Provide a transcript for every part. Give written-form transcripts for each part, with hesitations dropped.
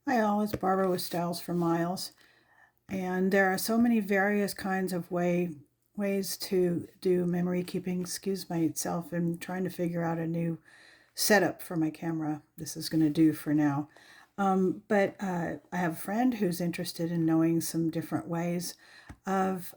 Hi all, it's Barbara with Styles for Miles. And there are so many various kinds of ways to do memory keeping. Excuse myself, I'm trying to figure out a new setup for my camera. This is going to do for now. But I have a friend who's interested in knowing some different ways of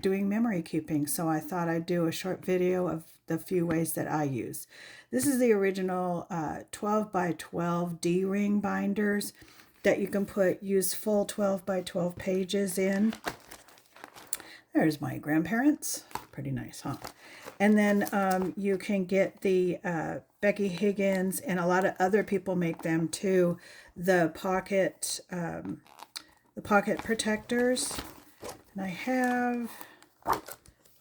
doing memory keeping. So I thought I'd do a short video of the few ways that I use. This is the original 12 by 12 D-ring binders that you can use full 12 by 12 pages in. There's my grandparents. Pretty nice, huh? And then you can get the Becky Higgins, and a lot of other people make them too, the pocket protectors. And I have,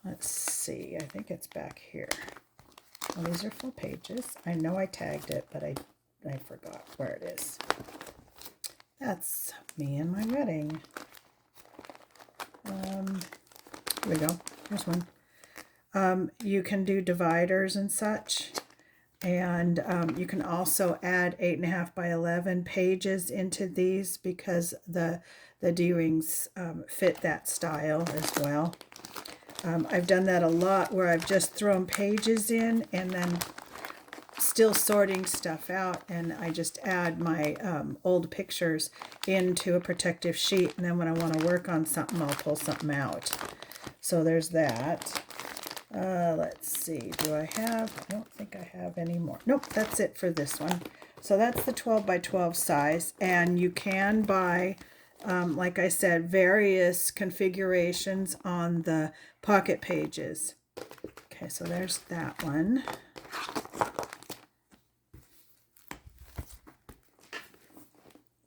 let's see, I think it's back here. Well, these are full pages. I know I tagged it, but I forgot where it is. That's me and my wedding. Here we go. Here's one. You can do dividers and such. And you can also add 8.5 by 11 pages into these because the D-rings fit that style as well. I've done that a lot where I've just thrown pages in and then still sorting stuff out, and I just add my old pictures into a protective sheet, and then when I want to work on something, I'll pull something out. So there's that. Let's see, I don't think I have any more. Nope, that's it for this one. So that's the 12 by 12 size, and you can buy, like I said, various configurations on the pocket pages. Okay, so there's that one.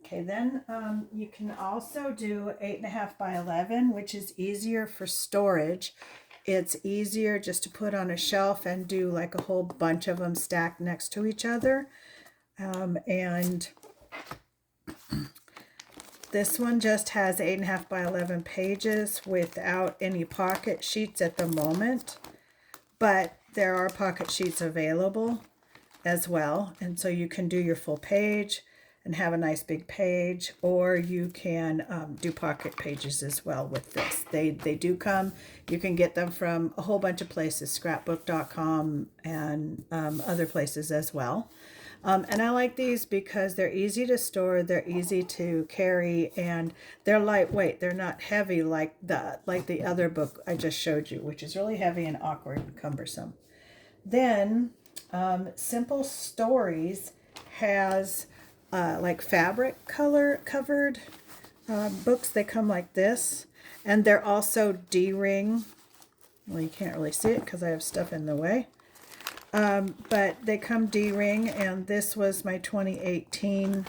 Okay, then you can also do 8.5 by 11, which is easier for storage. It's easier just to put on a shelf and do like a whole bunch of them stacked next to each other. And this one just has 8.5 by 11 pages without any pocket sheets at the moment, but there are pocket sheets available as well. And so you can do your full page and have a nice big page, or you can do pocket pages as well with this. They do come, you can get them from a whole bunch of places, scrapbook.com and other places as well. And I like these because they're easy to store, they're easy to carry, and they're lightweight. They're not heavy like the other book I just showed you, which is really heavy and awkward and cumbersome. Then Simple Stories has like fabric color covered books. They come like this, and they're also D-ring. Well, you can't really see it because I have stuff in the way, but they come D-ring, and this was my 2018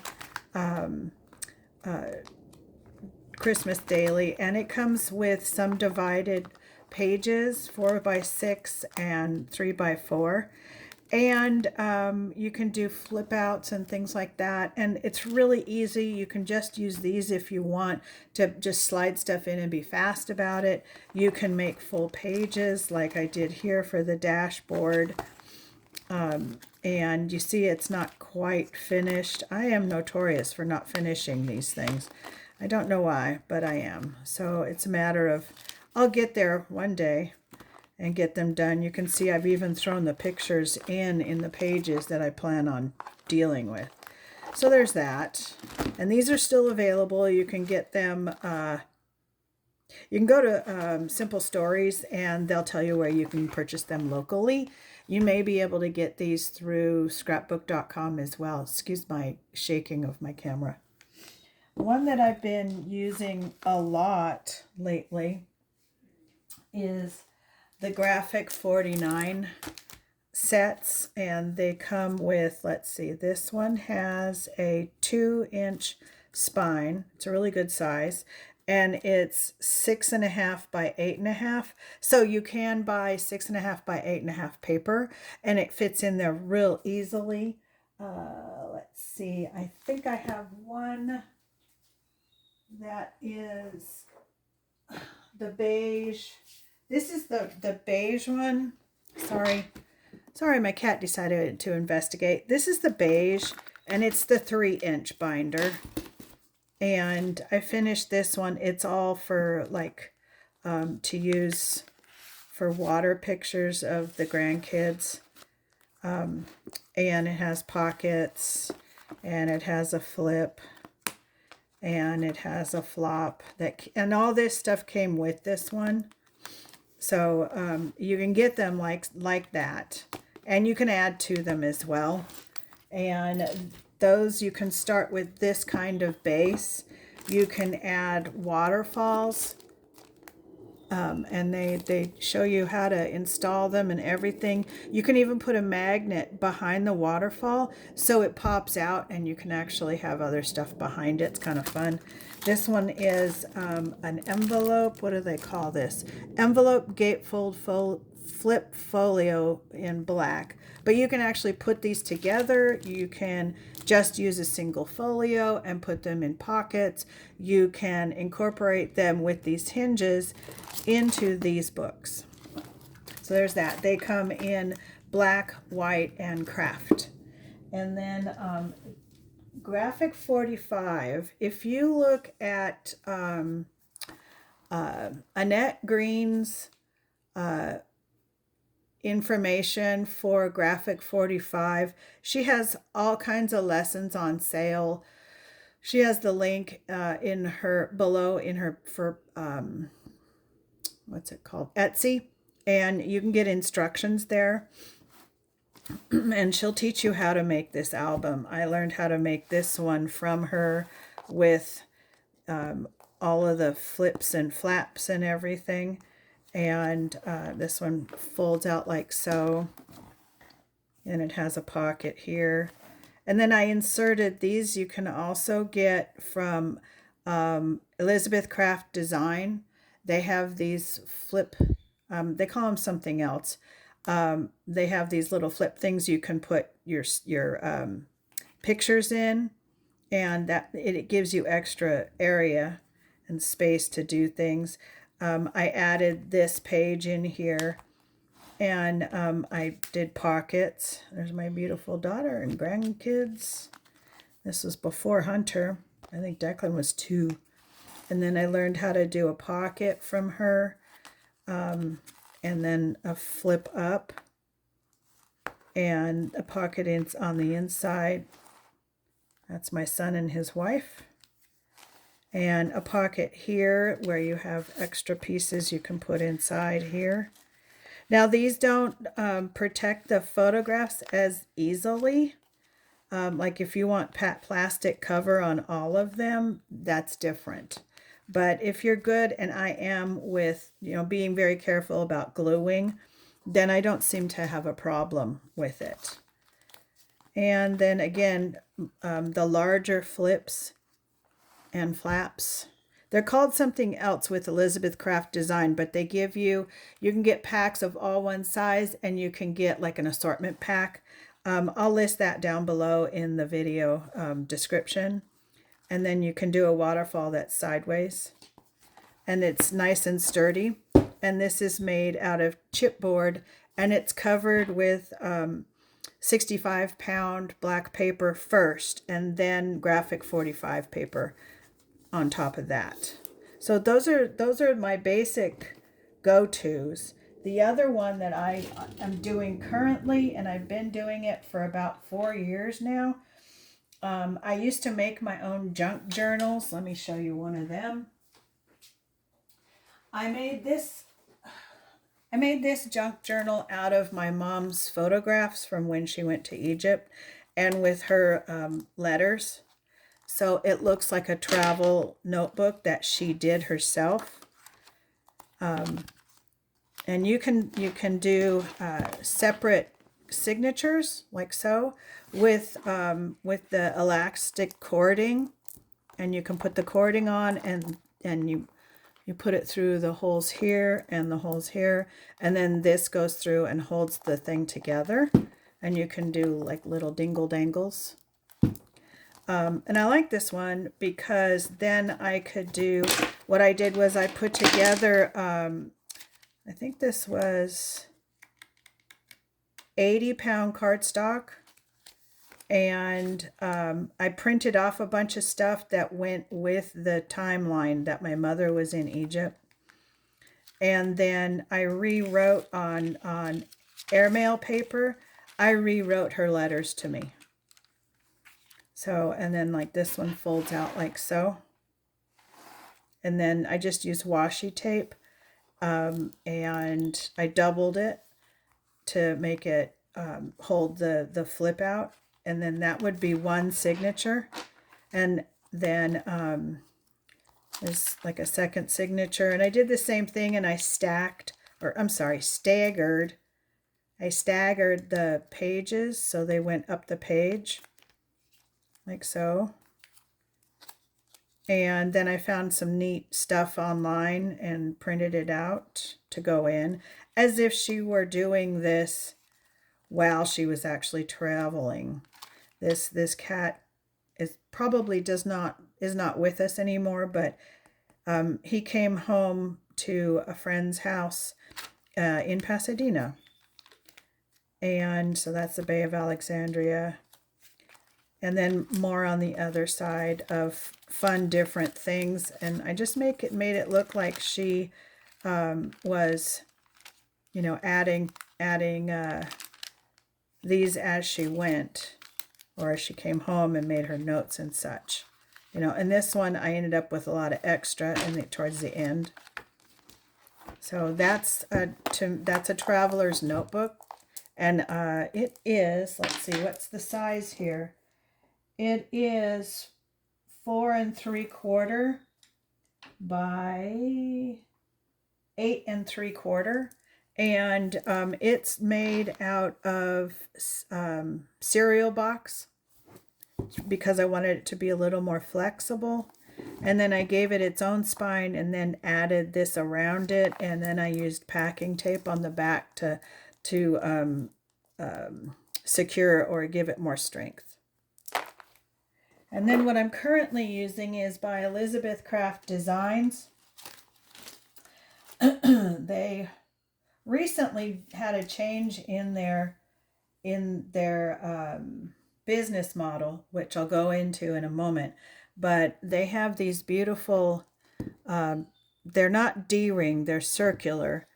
Christmas daily, and it comes with some divided pages, 4 by 6 and 3 by 4. And you can do flip outs and things like that, and it's really easy. You can just use these if you want to just slide stuff in and be fast about it. You can make full pages like I did here for the dashboard, and you see it's not quite finished. I am notorious for not finishing these things. I don't know why, but I am. So it's a matter of, I'll get there one day and get them done. You can see I've even thrown the pictures in the pages that I plan on dealing with. So there's that. And these are still available. You can get them, you can go to Simple Stories, and they'll tell you where you can purchase them locally. You may be able to get these through scrapbook.com as well. Excuse my shaking of my camera. One that I've been using a lot lately is the Graphic 49 sets, and they come with, let's see, this one has a 2-inch spine. It's a really good size, and it's 6.5 by 8.5. So you can buy 6.5 by 8.5 paper, and it fits in there real easily. Let's see, I think I have one that is the beige. This is the beige one. Sorry, my cat decided to investigate. This is the beige, and it's the 3-inch binder. And I finished this one. It's all for like to use for water pictures of the grandkids. And it has pockets, and it has a flip, and it has a flop, and all this stuff came with this one. So you can get them like that, and you can add to them as well. And those, you can start with this kind of base. You can add waterfalls, and they show you how to install them and everything. You can even put a magnet behind the waterfall so it pops out and you can actually have other stuff behind it. It's kind of fun. This one is an envelope. What do they call this? Envelope gatefold flip folio in black. But you can actually put these together. You can just use a single folio and put them in pockets. You can incorporate them with these hinges into these books. So there's that. They come in black, white, and craft. And then graphic 45, if you look at Annette Green's information for graphic 45, she has all kinds of lessons on sale. She has the link in her below in her for what's it called, Etsy, and you can get instructions there. And she'll teach you how to make this album. I learned how to make this one from her with all of the flips and flaps and everything. And this one folds out like so, and it has a pocket here. And then I inserted these. You can also get from Elizabeth Craft Design. They have these flip, they call them something else. They have these little flip things you can put your pictures in, and that it gives you extra area and space to do things. I added this page in here, and I did pockets. There's my beautiful daughter and grandkids. This was before Hunter. I think Declan was 2. And then I learned how to do a pocket from her, and then a flip up, and a pocket on the inside. That's my son and his wife. And a pocket here where you have extra pieces you can put inside here. Now these don't protect the photographs as easily. Like if you want plastic cover on all of them, that's different. But if you're good, and I am with, being very careful about gluing, then I don't seem to have a problem with it. And then again, the larger flips and flaps, they're called something else with Elizabeth Craft Design, but they give you can get packs of all one size, and you can get like an assortment pack. I'll list that down below in the video description. And then you can do a waterfall that's sideways, and it's nice and sturdy. And this is made out of chipboard, and it's covered with 65-pound black paper first, and then graphic 45 paper on top of that. So those are my basic go-tos. The other one that I am doing currently, and I've been doing it for about 4 years now. I used to make my own junk journals. Let me show you one of them. I made this junk journal out of my mom's photographs from when she went to Egypt, and with her letters. So it looks like a travel notebook that she did herself. And you can do separate signatures like so with the elastic cording, and you can put the cording on, and you put it through the holes here and the holes here, and then this goes through and holds the thing together, and you can do like little dingle dangles. And I like this one because then I could do, what I did was I put together, I think this was 80-pound cardstock, And I printed off a bunch of stuff that went with the timeline that my mother was in Egypt. And then I rewrote on airmail paper, I rewrote her letters to me. So, and then like this one folds out like so. And then I just used washi tape, and I doubled it to make it hold the flip out. And then that would be one signature. And then there's like a second signature. And I did the same thing, and I staggered. I staggered the pages so they went up the page like so. And then I found some neat stuff online and printed it out to go in, as if she were doing this while she was actually traveling. This cat is not with us anymore, but he came home to a friend's house in Pasadena. And so that's the Bay of Alexandria. And then more on the other side of fun different things. And I just made it look like she was, you know, adding these as she went, or as she came home and made her notes and such. You know, and this one I ended up with a lot of extra towards the end. So that's a traveler's notebook. And it is, let's see, what's the size here? It is 4 3/4 by 8 3/4, and it's made out of cereal box because I wanted it to be a little more flexible. And then I gave it its own spine and then added this around it, and then I used packing tape on the back to secure or give it more strength. And then what I'm currently using is by Elizabeth Craft Designs. They recently had a change in their business model, which I'll go into in a moment. But they have these beautiful, they're not D-ring, they're circular,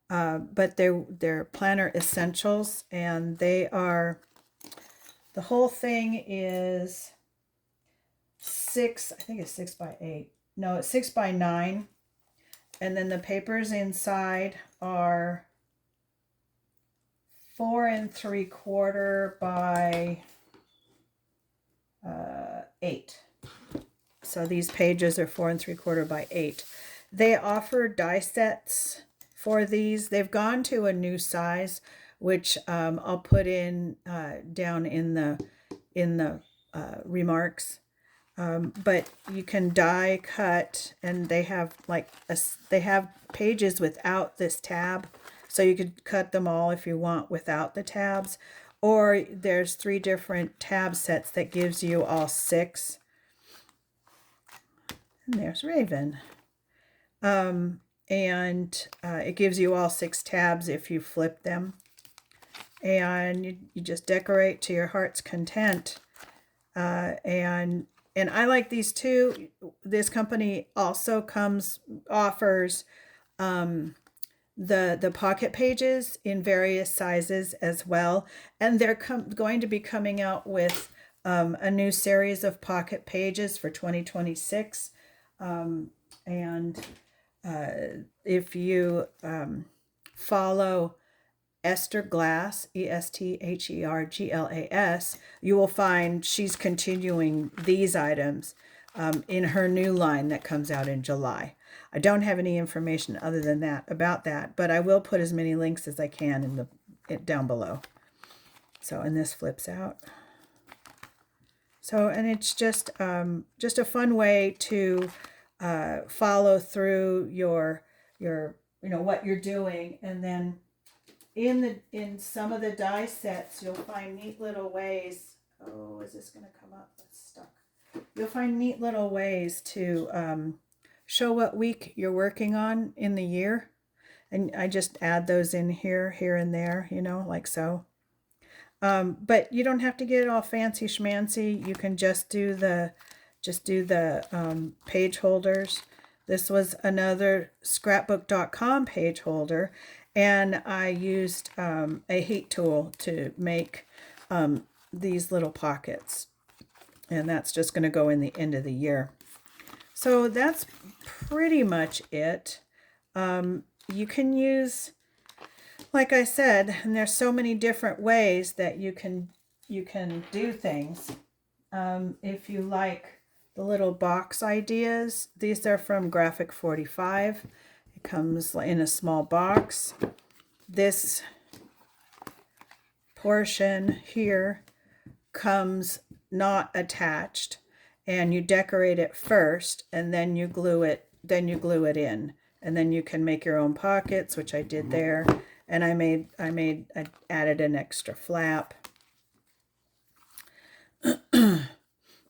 but they're planner essentials, and the whole thing is 6, I think it's 6 by 8. No, it's 6 by 9. And then the papers inside are 4 3/4 by 8. So these pages are 4 3/4 by 8. They offer die sets for these. They've gone to a new size, which I'll put in down in the remarks. But you can die cut, and they have they have pages without this tab, so you could cut them all if you want without the tabs, or there's 3 different tab sets that gives you all 6. And there's Raven. And it gives you all 6 tabs if you flip them, and you just decorate to your heart's content. And I like these too. This company also offers the pocket pages in various sizes as well. And they're going to be coming out with a new series of pocket pages for 2026. And if you follow Esther Glas, EstherGlas, you will find she's continuing these items in her new line that comes out in July. I don't have any information other than that about that, but I will put as many links as I can in down below. So, and this flips out. So, and it's just a fun way to follow through your what you're doing. And then in some of the die sets, you'll find neat little ways. Oh, is this going to come up? It's stuck. You'll find neat little ways to show what week you're working on in the year. And I just add those in here and there, like so. But you don't have to get it all fancy schmancy. You can just do the page holders. This was another scrapbook.com page holder, and I used a heat tool to make these little pockets, and that's just going to go in the end of the year. So that's pretty much it. You can use, like I said, and there's so many different ways that you can do things. If you like the little box ideas, these are from Graphic 45. It comes in a small box. This portion here comes not attached, and you decorate it first, and then you glue it in, and then you can make your own pockets, which I did there. And I added an extra flap.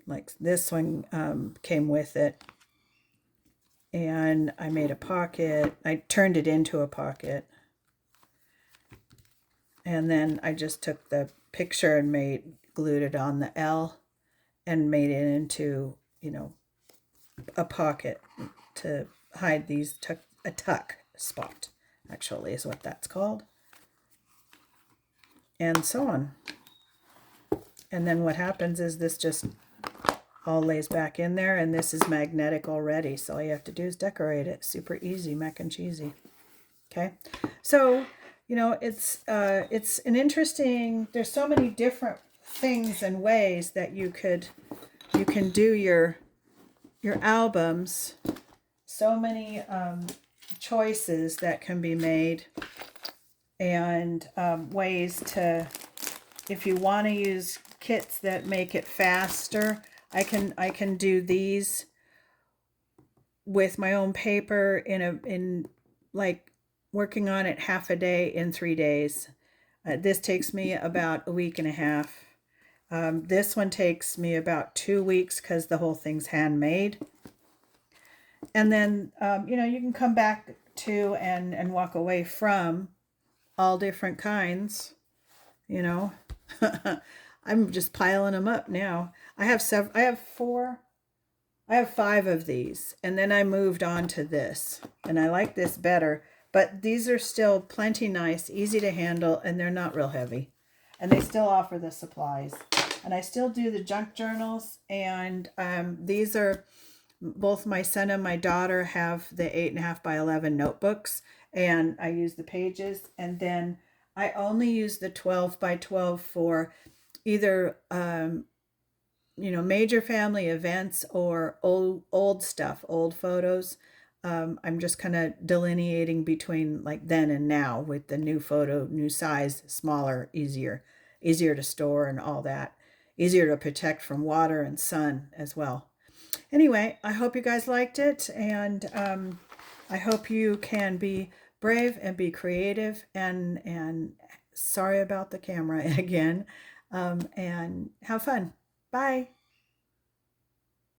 Like this one came with it. And I made a pocket. I turned it into a pocket. And then I just took the picture and glued it on the L and made it into, a pocket to hide these, a tuck spot, actually, is what that's called. And so on. And then what happens is this just all lays back in there, and this is magnetic already, so all you have to do is decorate it. Super easy, mac and cheesy. Okay, so it's an interesting, there's so many different things and ways that you can do your albums. So many choices that can be made, and ways to, if you want to use kits that make it faster, I can do these with my own paper in like working on it half a day in 3 days. This takes me about a week and a half. This one takes me about 2 weeks because the whole thing's handmade. And then you can come back to and walk away from all different kinds. I'm just piling them up now. I have 5 of these, and then I moved on to this, and I like this better, but these are still plenty nice, easy to handle, and they're not real heavy, and they still offer the supplies. And I still do the junk journals, and these are, both my son and my daughter have the 8.5 by 11 notebooks, and I use the pages, and then I only use the 12 by 12 for either major family events or old stuff, old photos. I'm just kind of delineating between like then and now with the new photo, new size, smaller, easier to store and all that, easier to protect from water and sun as well. Anyway, I hope you guys liked it, and I hope you can be brave and be creative, and sorry about the camera again, and have fun. Bye.